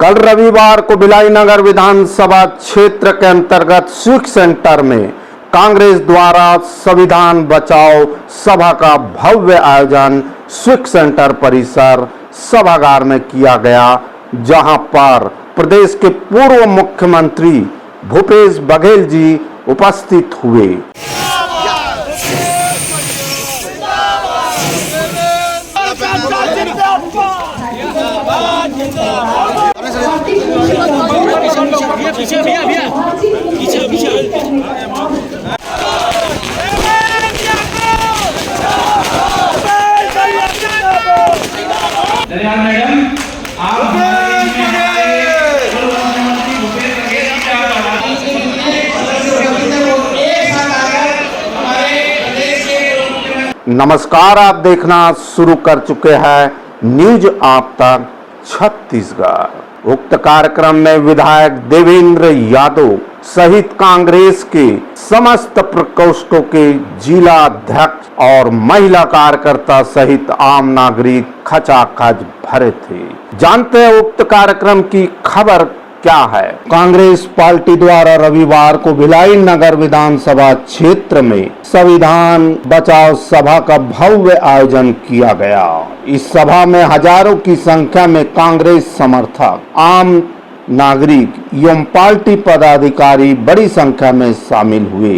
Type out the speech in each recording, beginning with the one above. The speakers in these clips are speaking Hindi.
कल रविवार को भिलाई नगर विधानसभा क्षेत्र के अंतर्गत स्विक सेंटर में कांग्रेस द्वारा संविधान बचाओ सभा का भव्य आयोजन स्विक सेंटर परिसर सभागार में किया गया, जहां पर प्रदेश के पूर्व मुख्यमंत्री भूपेश बघेल जी उपस्थित हुए। पीछे भैया पीछे मैडम आप नमस्कार, आप देखना शुरू कर चुके हैं न्यूज आप तक छत्तीसगढ़। उक्त कार्यक्रम में विधायक देवेंद्र यादव सहित कांग्रेस के समस्त प्रकोष्ठों के जिला अध्यक्ष और महिला कार्यकर्ता सहित आम नागरिक खचाखच भरे थे। जानते हैं उक्त कार्यक्रम की खबर क्या है। कांग्रेस पार्टी द्वारा रविवार को भिलाई नगर विधानसभा क्षेत्र में संविधान बचाओ सभा का भव्य आयोजन किया गया। इस सभा में हजारों की संख्या में कांग्रेस समर्थक, आम नागरिक एवं पार्टी पदाधिकारी बड़ी संख्या में शामिल हुए।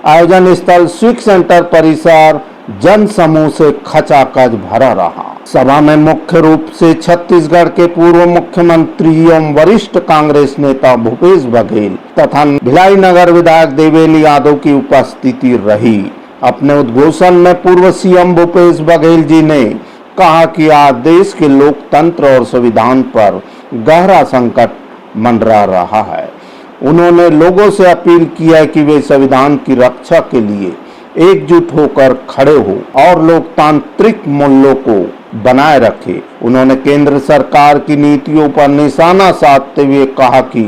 आयोजन स्थल स्विक सेंटर परिसर जन समूह से खचाखच भरा रहा। सभा में मुख्य रूप से छत्तीसगढ़ के पूर्व मुख्यमंत्री एवं वरिष्ठ कांग्रेस नेता भूपेश बघेल तथा भिलाई नगर विधायक देवेंद्र यादव की उपस्थिति रही। अपने उद्घोषण में पूर्व सीएम भूपेश बघेल जी ने कहा कि आज देश के लोकतंत्र और संविधान पर गहरा संकट मंडरा रहा है। उन्होंने लोगों से अपील की है कि वे संविधान की रक्षा के लिए एकजुट होकर खड़े हो और लोकतांत्रिक मूल्यों को बनाए रखे। उन्होंने केंद्र सरकार की नीतियों पर निशाना साधते हुए कहा कि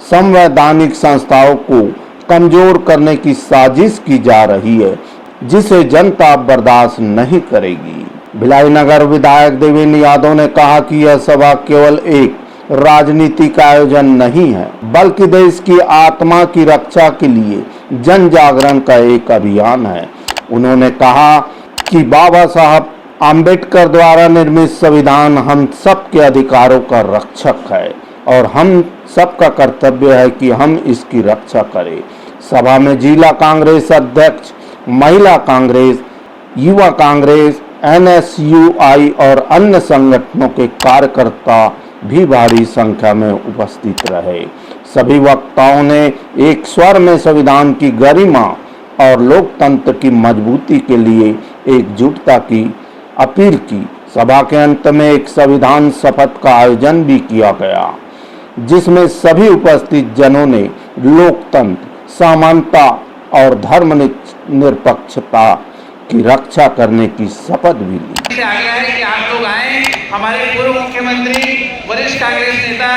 संवैधानिक संस्थाओं को कमजोर करने की साजिश की जा रही है, जिसे जनता बर्दाश्त नहीं करेगी। भिलाई नगर विधायक देवेंद्र यादव ने कहा कि यह सभा केवल एक राजनीतिक आयोजन नहीं है, बल्कि देश की आत्मा की रक्षा के लिए जन जागरण का एक अभियान है। उन्होंने कहा कि बाबा साहब आम्बेडकर द्वारा निर्मित संविधान हम सबके अधिकारों का रक्षक है और हम सबका कर्तव्य है कि हम इसकी रक्षा करें। सभा में जिला कांग्रेस अध्यक्ष, महिला कांग्रेस, युवा कांग्रेस, NSUI और अन्य संगठनों के कार्यकर्ता भी भारी संख्या में उपस्थित रहे। सभी वक्ताओं ने एक स्वर में संविधान की गरिमा और लोकतंत्र की मजबूती के लिए एकजुटता की अपील की। सभा के अंत में एक संविधान शपथ का आयोजन भी किया गया, जिसमें सभी उपस्थित जनों ने लोकतंत्र, समानता और धर्मनिरपेक्षता की रक्षा करने की शपथ भी ली। आग्रह है कि आप लोग आए। हमारे पूर्व मुख्यमंत्री वरिष्ठ कांग्रेस नेता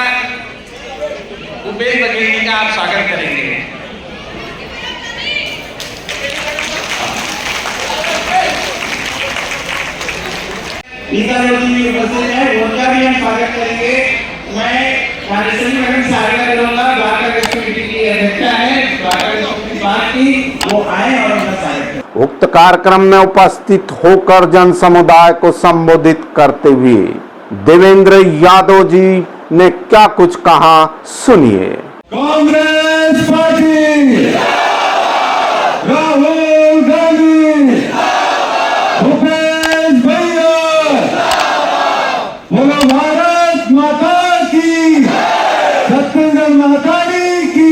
भूपेश बघेल जी का आप स्वागत करेंगे। नीता रेड्डी जी उपस्थित है, उनका भी हम स्वागत करेंगे। मैं राजेश्वरी मैडम से आग्रह करूंगा, द्वारका गैस कमेटी की अध्यक्षा है, द्वारका गैस की बात की, वो आए और उनका स्वागत करें। उक्त कार्यक्रम में उपस्थित होकर जन समुदाय को संबोधित करते हुए देवेंद्र यादव जी ने क्या कुछ कहा, सुनिए। कांग्रेस पार्टी, राहुल गांधी, भूपेश भैया, बोलो भारत माता की, छत्तीसगढ़ माता की।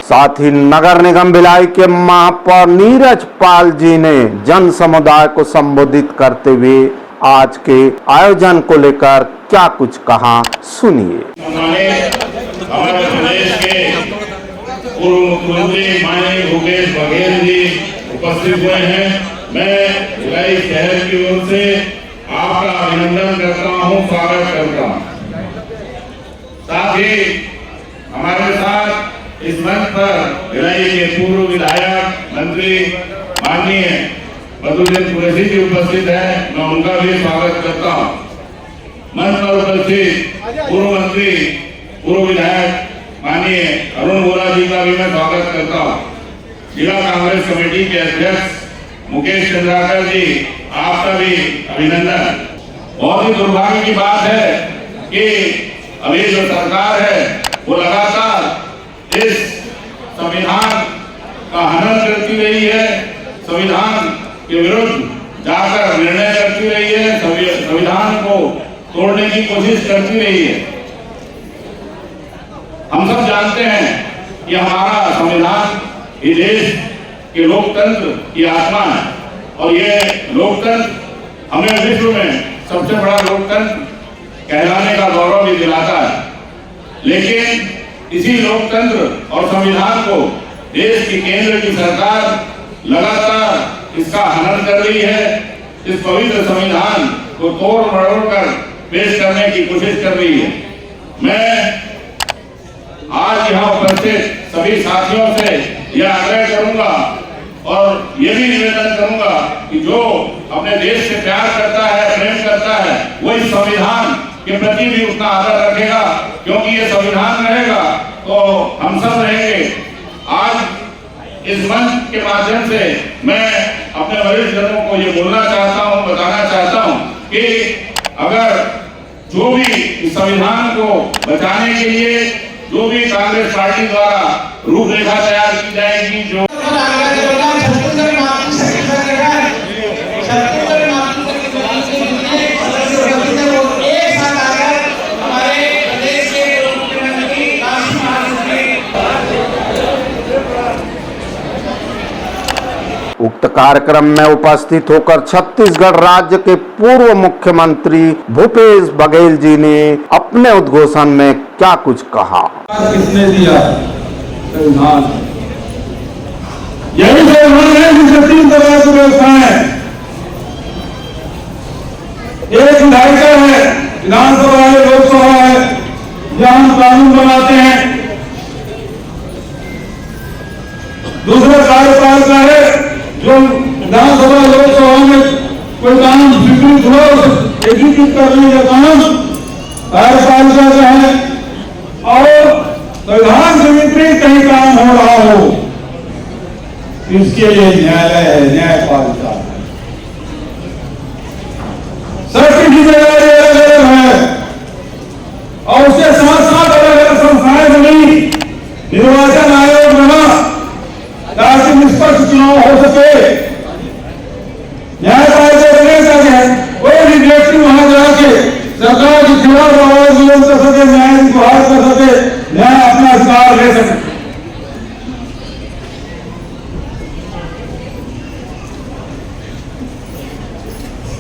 साथ ही नगर निगम भिलाई के महापौर नीरज पाल जी ने जन समुदाय को संबोधित करते हुए आज के आयोजन को लेकर क्या कुछ कहा, सुनिए। हमारे प्रदेश के पूर्व मुख्यमंत्री माननीय भूपेश बघेल जी उपस्थित हुए हैं। मैं भिलाई शहर की ओर से आपका अभिनंदन करता हूं, स्वागत करता हूं। साथ ही हमारे साथ इस मंच पर भिलाई के पूर्व विधायक मंत्री माननीय बदरुद्दीन कुरैशी जी उपस्थित है, मैं उनका भी स्वागत करता हूँ। मंच पर उपस्थित पूर्व मंत्री, पूर्व विधायक माननीय अरुण वोरा जी का भी मैं स्वागत करता हूँ। जिला कांग्रेस कमेटी के अध्यक्ष मुकेश चंद्राकर जी, आपका भी अभिनंदन। बहुत ही दुर्भाग्य की बात है कि अभी जो सरकार है वो लगातार इस संविधान का हनन करती रही है, संविधान के विरुद्ध जाकर निर्णय करती रही है, संविधान को तोड़ने की कोशिश करती रही है। हम सब जानते हैं कि हमारा संविधान ये देश के लोकतंत्र की आत्मा है और ये लोकतंत्र हमें विश्व में सबसे बड़ा लोकतंत्र कहलाने का गौरव भी दिलाता है। लेकिन इसी लोकतंत्र और संविधान को देश की केंद्र की सरकार लगातार इसका हनन कर रही है। इस पवित्र संविधान को तोड़ मरोड़ कर पेश करने की कोशिश कर रही है। मैं आज यहाँ उपस्थित सभी साथियों से यह आग्रह करूंगा और ये भी निवेदन करूंगा कि जो अपने देश से प्यार करता है, प्रेम करता है, वो इस संविधान के प्रति भी उतना आदर रखेगा, क्योंकि ये संविधान रहेगा तो हम सब रहेंगे। आज इस मंच के माध्यम से मैं अपने वरिष्ठ जनों को ये बोलना चाहता हूँ, बताना चाहता हूँ कि अगर जो भी इस संविधान को बचाने के लिए जो भी कांग्रेस पार्टी द्वारा रूपरेखा तैयार की जाएगी, जो उक्त कार्यक्रम में उपस्थित होकर छत्तीसगढ़ राज्य के पूर्व मुख्यमंत्री भूपेश बघेल जी ने अपने उद्घोषण में क्या कुछ कहा। किसने दिया? संविधान। यही संविधान है जिसमें 3 तरह की व्यवस्थाएं हैं। एक विधायिका है, विधानसभा है, लोकसभा है, जहां हम कानून बनाते हैं। दूसरा कार्यपालिका है, जो विधानसभा लोकसभा में कोई काम स्वीकृत हो एग्जीक्यूट करने का काम कार्यपालिका का है, और संविधान से विपरीत कहीं काम हो रहा हो इसके लिए न्यायालय है, न्यायपालिका है। सबकी जिम्मेदारी अलग अलग है और उसके साथ साथ अलग अलग संस्थाएं बनी, निर्वाचन आयोग बना ताकि निष्पक्ष चुनाव हो सके। न्यायपालिका बने ताकि कोई भी व्यक्ति वहां जाके सरकार के खिलाफ आवाज बुलंद कर सके, न्याय की गुहार कर सके, न्याय अपना अधिकार ले सके।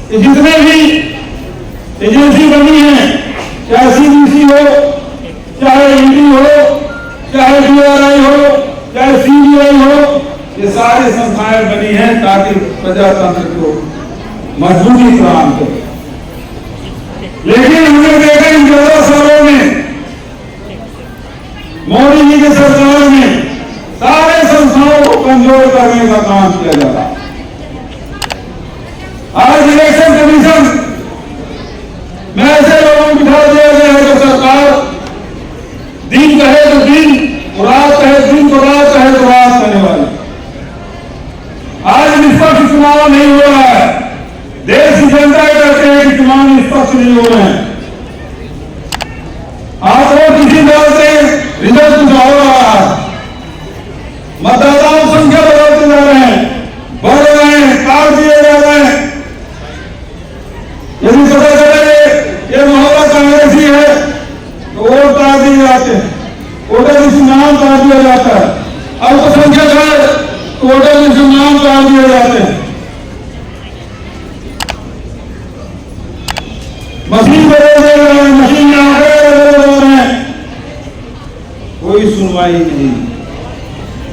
जितने भी एजेंसी बनी है, चाहे सीबीसी हो, चाहे ईडी हो, चाहे डीआरआई हो, चाहे सीबीआई हो, ये सारी संस्थाएं बनी हैं ताकि प्रजातंत्र को मजबूती प्रदान करे। लेकिन हमने देखा इन 11 सालों में मोदी जी की सरकार में सारे संस्थाओं को कमजोर करने का काम किया जा रहा है। आज इलेक्शन कमीशन में ऐसे लोगों को बिठा दिया गया है जो सरकार दिन कहे तो दिन, रात कहे दिन तो रात, कहे तो रात करने वाले। आज निष्पक्ष चुनाव नहीं हो रहा है। देश की जनता कहते हैं कि चुनाव निष्पक्ष नहीं हो रहे हैं। आप लोग किसी दल से रिजल्ट कुछ हो रहा है, मतदाताओं संख्या बढ़ाते जा रहे हैं, बढ़ रहे हैं, काट दिए जा रहे हैं। यदि पता चले ये मोहल्ला कांग्रेसी है तो वोट काट दिए जाते हैं, वोटर लिस्ट नाम काट दिया जाता है। अल्पसंख्यक है तो वोटर लिस्ट नाम काट दिए जाते हैं। मशीन बदल दे रहे हैं, मशीन में आंकड़े बदल रहे हैं, कोई सुनवाई नहीं।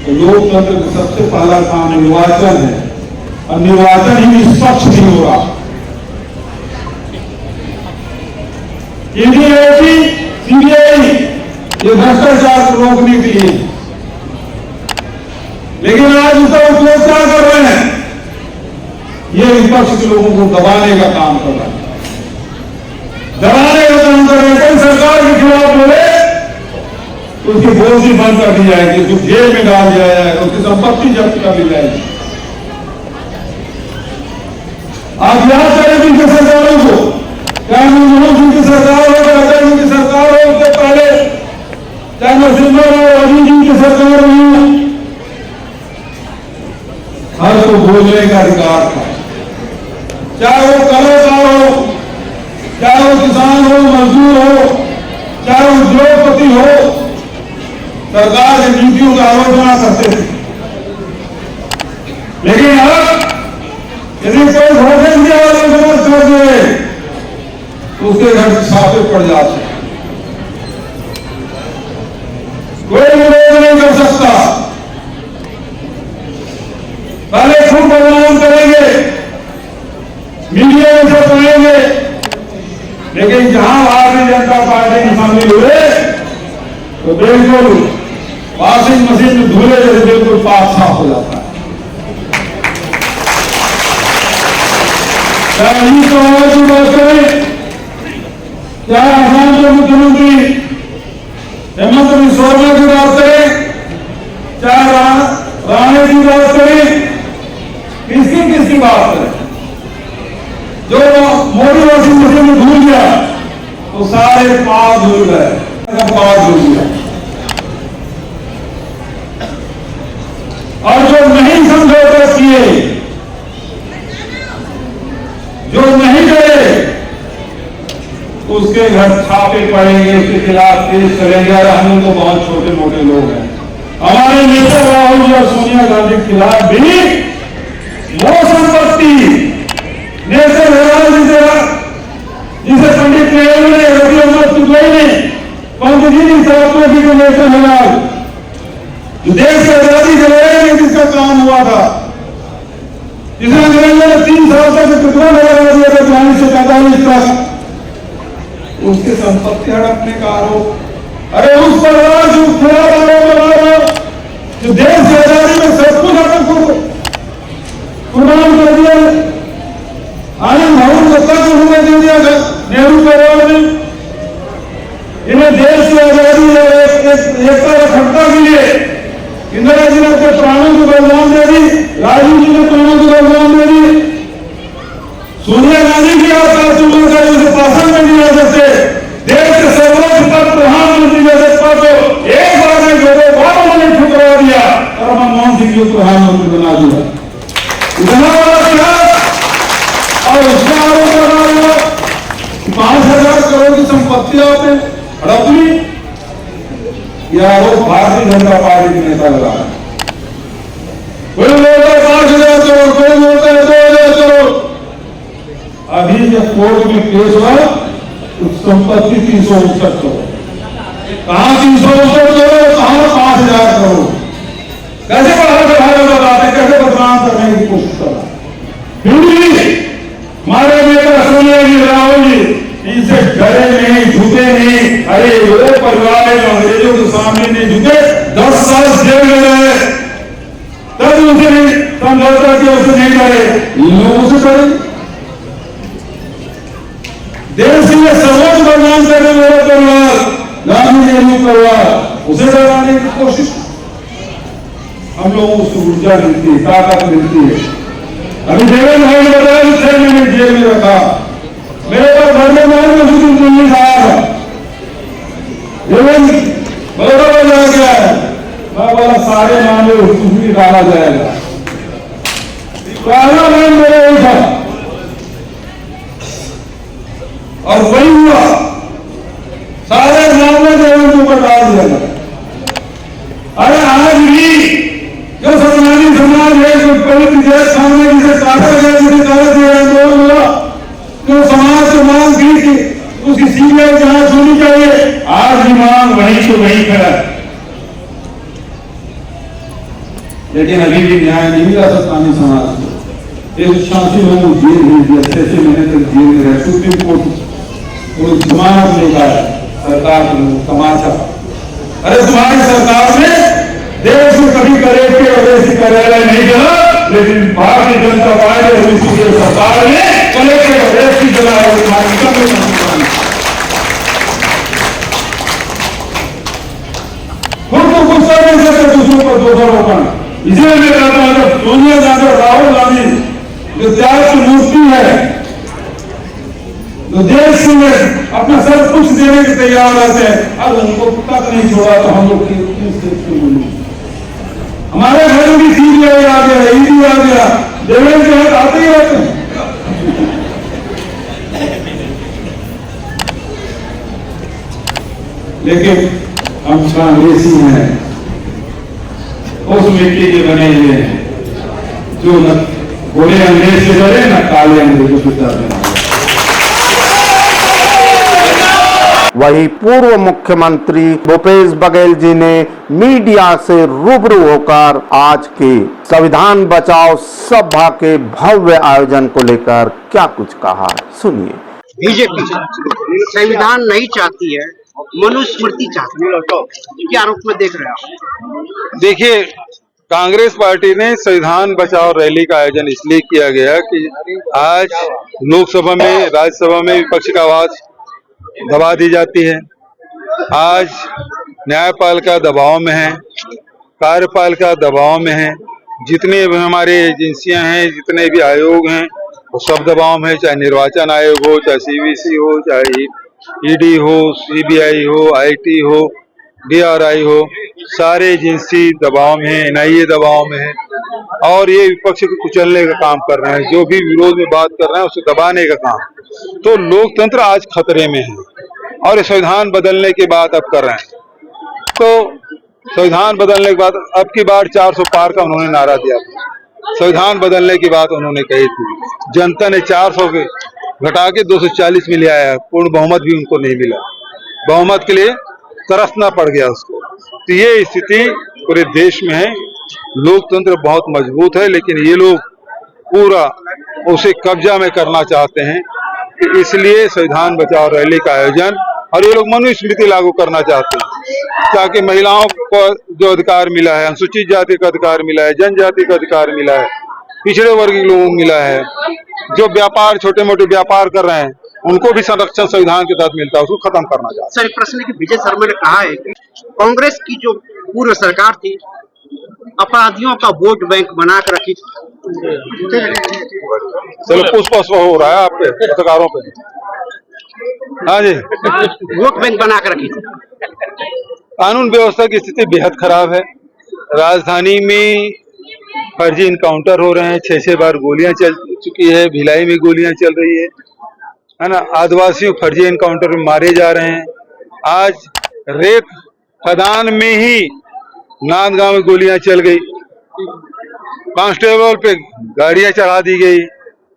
तो लोकतंत्र का सबसे पहला काम निर्वाचन है और निर्वाचन ही निष्पक्ष नहीं हो रहा। ईडी, सीबीआई ये भ्रष्टाचार को रोकने के लिए, लेकिन आज उसका उपयोग क्या कर रहे हैं? ये विपक्ष के लोगों को दबाने का काम कर रहा है, दबाने का काम कर रहे हैं। कोई सरकार के खिलाफ बोले तो उसकी बोलती बंद कर दी जाएगी, उसको जेल में डाल दिया जाएगा, उसकी संपत्ति जब्त कर दी जाएगी। आप याद करें जिनकी सरकारों को, चाहे मनमोहन सिंह की सरकार हो, चाहे अटल जी की सरकार हो, उससे पहले चाहे नरसिम्हा राव अभी जी की सरकार हुई, हर को बोलने का अधिकार था, चाहे वो कलाकार हो, चाहे वो किसान हो, मजदूर हो, चाहे वो उद्योगपति हो, सरकार की नीतियों का आलोचना करते थे। लेकिन अब यदि कोई भोजन की आलोचना कर दे तो उसके घर छापे पड़ जाते हैं, कोई विरोध नहीं कर सकता। पहले खूब बदनाम करेंगे, मीडिया में सब करेंगे, लेकिन जहां भारतीय जनता पार्टी में शामिल हुए तो बिल्कुल वॉशिंग मशीन में धुले जैसे बिल्कुल पाक साफ हो जाता है। चाहे ई समाज की बात करें, चाहे आसाम के मुख्यमंत्री हेमंत बिस्वा की बात करें, चाहे राणे की बात करें, किसकी बात करें, जो मोदी वॉशिंग मशीन में धुल गया तो सारे पाव धुल गए, पाव धुल गया। और जो नहीं समझौते किए, जो नहीं गए, उसके घर छापे पड़ेंगे, उसके खिलाफ केस करेंगे। और हम तो बहुत छोटे मोटे लोग हैं, हमारे नेता राहुल जी और सोनिया गांधी के खिलाफ भी वो संपत्ति नेशनल हेराल्ड जिसे पंडित नेहरू ने, रवि अहमद तुगलई ने, पंडित जी ने स्थापना की नेशनल हेराल्ड, जो देश की आजादी दिलाने में जिसका काम हुआ था, जिसने अंग्रेजों ने 3 साल तक टुकड़ा लगा दिया था 40 से 45 तक, उसकी संपत्ति हड़पने का आरोप। अरे उस परिवार जो खिलाफ आरोप लगा रहा, जो देश की आजादी में सब कुछ अपने कुर्बान कर दिया, आनंद भवन को तक उन्होंने दे दिया था नेहरू परिवार ने। इन्हें देश की आजादी एकता और अखंडता के लिए इंदिरा जी ने अपने प्राणों को बलिदान दे दी, राजीव जी ने प्राणों को बलिदान दे दी, सोनिया गांधी की आचार चुनकर का उसे शासन में नहीं आ सकते, देश के सर्वोच्च पद प्रधानमंत्री जैसे पद को एक बार में 2 बार उन्होंने ठुकरा दिया और मनमोहन सिंह को प्रधानमंत्री बना दिया। इतना बड़ा इतिहास, और उसका आरोप लगा दिया 5,000 करोड़ की संपत्ति आपने हड़प ली। यह आरोप भारतीय जनता पार्टी के नेता लगा रहा है। कोई बोलता है 5,000 करोड़, कोई बोलता है 2,000 करोड़। अभी जब कोर्ट में केस हुआ तो संपत्ति 369 करोड़, कहां 369 करोड़, कहां 5,000 करोड़। कैसे बढ़ा बताते, कैसे बदनाम करने की कोशिश कर रहा। फिर भी हमारे नेता सोनिया जी, राहुल जी इनसे डरे नहीं, झुके नहीं। अरे वो परिवार है जो अंग्रेजों के सामने नहीं झुके, 10 साल जेल में रहे, तब उसे नहीं समझौता किया, उसे नहीं डरे। लोगों से डरे, देश के सर्वोच्च बदनाम करने वाला परिवार गांधी नेहरू परिवार, उसे डराने की कोशिश। हम लोगों को ऊर्जा मिलती है, ताकत मिलती है। अभी देवेंद्र भाई ने बताया 6 महीने जेल में रखा, मेरे पास घर में नहीं आया था, देवेंद्र बड़ा जा गया है, मैं बोला सारे मामले उसमें डाला जाएगा। पहला मैन मेरा यही था और वही हुआ, सारे मामले देवेंद्र को डाल दिया। अरे आज भी जो समाजी समाज है, जो पवित्र देश सामने जिसे काटा गया, जिसे काटा दिया आंदोलन हुआ, जो समाज से मांग की कि उसकी सीबीआई जांच होनी चाहिए, आज भी मांग वहीं से वहीं खड़ा है। लेकिन अभी भी न्याय नहीं मिला सत्तानी समाज को। एक शांति लोगों जेल भेज दिया, 6 महीने तक जेल में रहे। सुप्रीम कोर्ट जमानत लेकर सरकार तमाशा। अरे तुम्हारी सरकार में देश में कभी कलेक्टर और कार्यालय नहीं चला, लेकिन भारतीय जनता पार्टी और इसी सरकार ने कलेक्टर ऐसी जलाए खुद को गुस्सा नहीं सकते दूसरों पर दोषारोपण। इसलिए मैं कहता हूं जब सोनिया गांधी और राहुल गांधी जो त्याग की मूर्ति है, तो देश के लिए अपना सब कुछ देने के तैयार रहते हैं, अब उनको तक नहीं छोड़ा तो हम लोग हमारे घर में भी सीबीआई आ गया, ईडी आ गया, देवेंद्र के हाथ आते ही रहते हैं। लेकिन हम कांग्रेसी हैं, उस मिट्टी के बने हुए हैं जो न गोरे अंग्रेज से डरे न काले अंग्रेज को डरते हैं। वहीं पूर्व मुख्यमंत्री भूपेश बघेल जी ने मीडिया से रूबरू होकर आज के संविधान बचाओ सभा के भव्य आयोजन को लेकर क्या कुछ कहा, सुनिए। बीजेपी संविधान नहीं चाहती है, मनुस्मृति चाहती है, क्या रूप में देख रहे हैं आप? देखिए, कांग्रेस पार्टी ने संविधान बचाओ रैली का आयोजन इसलिए किया गया कि आज लोकसभा में, राज्यसभा में विपक्ष का आवाज दबा दी जाती है। आज न्यायपालिका दबाव में है, कार्यपालिका दबाव में है, जितने भी हमारे एजेंसियां हैं, जितने भी आयोग हैं, वो सब दबाव में है। चाहे निर्वाचन आयोग हो, चाहे सीवीसी हो, चाहे ईडी हो, सीबीआई हो, आईटी हो, डीआरआई हो, सारे एजेंसी दबाव में है, एनआईए दबाव में है और ये विपक्ष को कुचलने का काम कर रहे हैं। जो भी विरोध में बात कर रहे हैं उसे दबाने का काम। तो लोकतंत्र आज खतरे में है और संविधान बदलने की बात अब कर रहे हैं। तो संविधान बदलने के बाद अब की बार 400 पार का उन्होंने नारा दिया था। संविधान बदलने की बात उन्होंने कही थी, जनता ने 400 के घटा के 240 में ले आया, पूर्ण बहुमत भी उनको नहीं मिला, बहुमत के लिए तरसना पड़ गया उसको। तो ये स्थिति पूरे देश में है। लोकतंत्र बहुत मजबूत है, लेकिन ये लोग पूरा उसे कब्जा में करना चाहते हैं। इसलिए संविधान बचाओ रैली का आयोजन, और ये लोग मनुस्मृति लागू करना चाहते हैं ताकि महिलाओं को जो अधिकार मिला है, अनुसूचित जाति का अधिकार मिला है, जनजाति का अधिकार मिला है, पिछड़े वर्ग के लोगों को मिला है, जो व्यापार छोटे मोटे व्यापार कर रहे हैं उनको भी संरक्षण संविधान के तहत मिलता है, उसको खत्म करना चाहते हैं। सर, एक प्रश्न है कि विजय शर्मा ने कहा है कि कांग्रेस की जो पूर्व सरकार थी अपराधियों का वोट बैंक बनाकर रखी। चलो पुष्प हो रहा है आप पे, पत्रकारों पे। हाँ जी, वोट बैंक बनाकर रखी थी। कानून व्यवस्था की स्थिति बेहद खराब है। राजधानी में फर्जी इनकाउंटर हो रहे हैं, 6-6 बार गोलियां चल चुकी है, भिलाई में गोलियां चल रही है ना। आदिवासी फर्जी इनकाउंटर में मारे जा रहे हैं। आज रेत खदान में ही नांदगांव में गोलियां चल गई, कांस्टेबल पे गाड़ियां चढ़ा दी गई,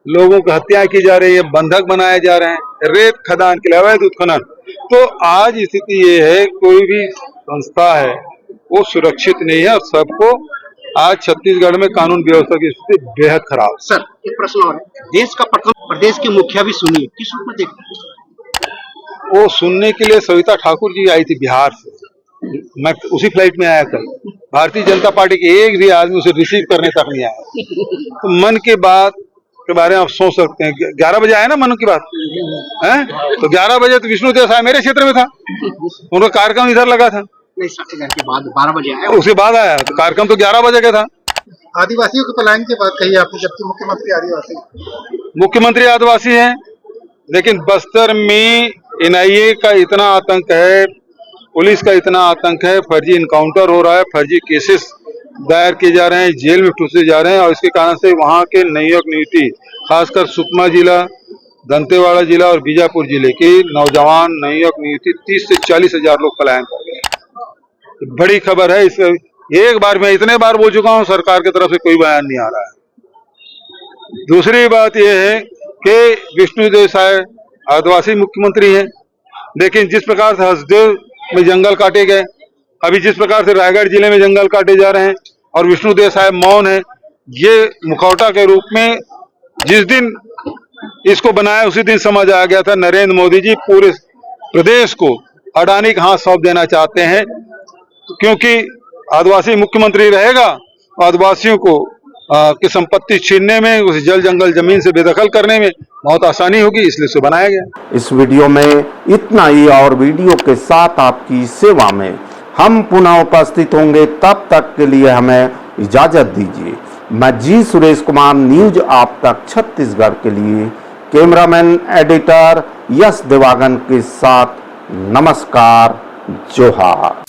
लोगों की हत्या की जा रही है, बंधक बनाए जा रहे हैं रेत खदान के लिए, अवैध उत्खनन। तो आज स्थिति ये है, कोई भी संस्था है वो सुरक्षित नहीं है और सबको आज छत्तीसगढ़ में कानून व्यवस्था की स्थिति बेहद खराब। सर, एक प्रश्न और है, देश का प्रथम प्रदेश की मुखिया भी सुनी, किस रूप में देखते हैं? वो सुनने के लिए सविता ठाकुर जी आई थी बिहार से, मैं उसी फ्लाइट में आया कल। भारतीय जनता पार्टी के एक भी आदमी उसे रिसीव करने तक नहीं आया। तो मन की बात के बारे में आप सोच सकते हैं, 11 बजे आया ना मन की बात है, तो 11 बजे तो विष्णु देव साहब मेरे क्षेत्र में था, उनका कार्यक्रम इधर लगा था। नहीं, के बाद 12 बजे आया, उसके बाद आया, तो कार्यक्रम तो 11 बजे का था। आदिवासियों के पलायन की बात कही आपने, जबकि मुख्यमंत्री आदिवासी हैं, लेकिन बस्तर में एनआईए का इतना आतंक है, पुलिस का इतना आतंक है, फर्जी इनकाउंटर हो रहा है, फर्जी केसेस दायर किए जा रहे हैं, जेल में ठूसे जा रहे हैं और इसके कारण से वहां के नई नियुक्ति, खासकर सुकमा जिला, दंतेवाड़ा जिला और बीजापुर जिले के नौजवान नई नियुक्ति 30 से 40 हजार लोग पलायन कर गए। बड़ी खबर है। इस एक बार मैं इतने बार बोल चुका हूं, सरकार की तरफ से कोई बयान नहीं आ रहा है। दूसरी बात यह है कि विष्णुदेव साय आदिवासी मुख्यमंत्री हैं, लेकिन जिस प्रकार से हसदेव में जंगल काटे गए, अभी जिस प्रकार से रायगढ़ जिले में जंगल काटे जा रहे हैं और विष्णुदेव साहब मौन है, ये मुखौटा के रूप में जिस दिन इसको बनाया उसी दिन समझ आ गया था नरेंद्र मोदी जी पूरे प्रदेश को अडानी के हाथ सौंप देना चाहते हैं, क्योंकि आदिवासी मुख्यमंत्री रहेगा, आदिवासियों को की संपत्ति छीनने में, उस जल जंगल जमीन से बेदखल करने में बहुत आसानी होगी, इसलिए इसे बनाया गया। इस वीडियो में इतना ही, और वीडियो के साथ आपकी सेवा में हम पुनः उपस्थित होंगे। तब तक के लिए हमें इजाजत दीजिए। मैं जी सुरेश कुमार, न्यूज आप तक छत्तीसगढ़ के लिए कैमरामैन एडिटर यश देवागन के साथ नमस्कार, जोहार।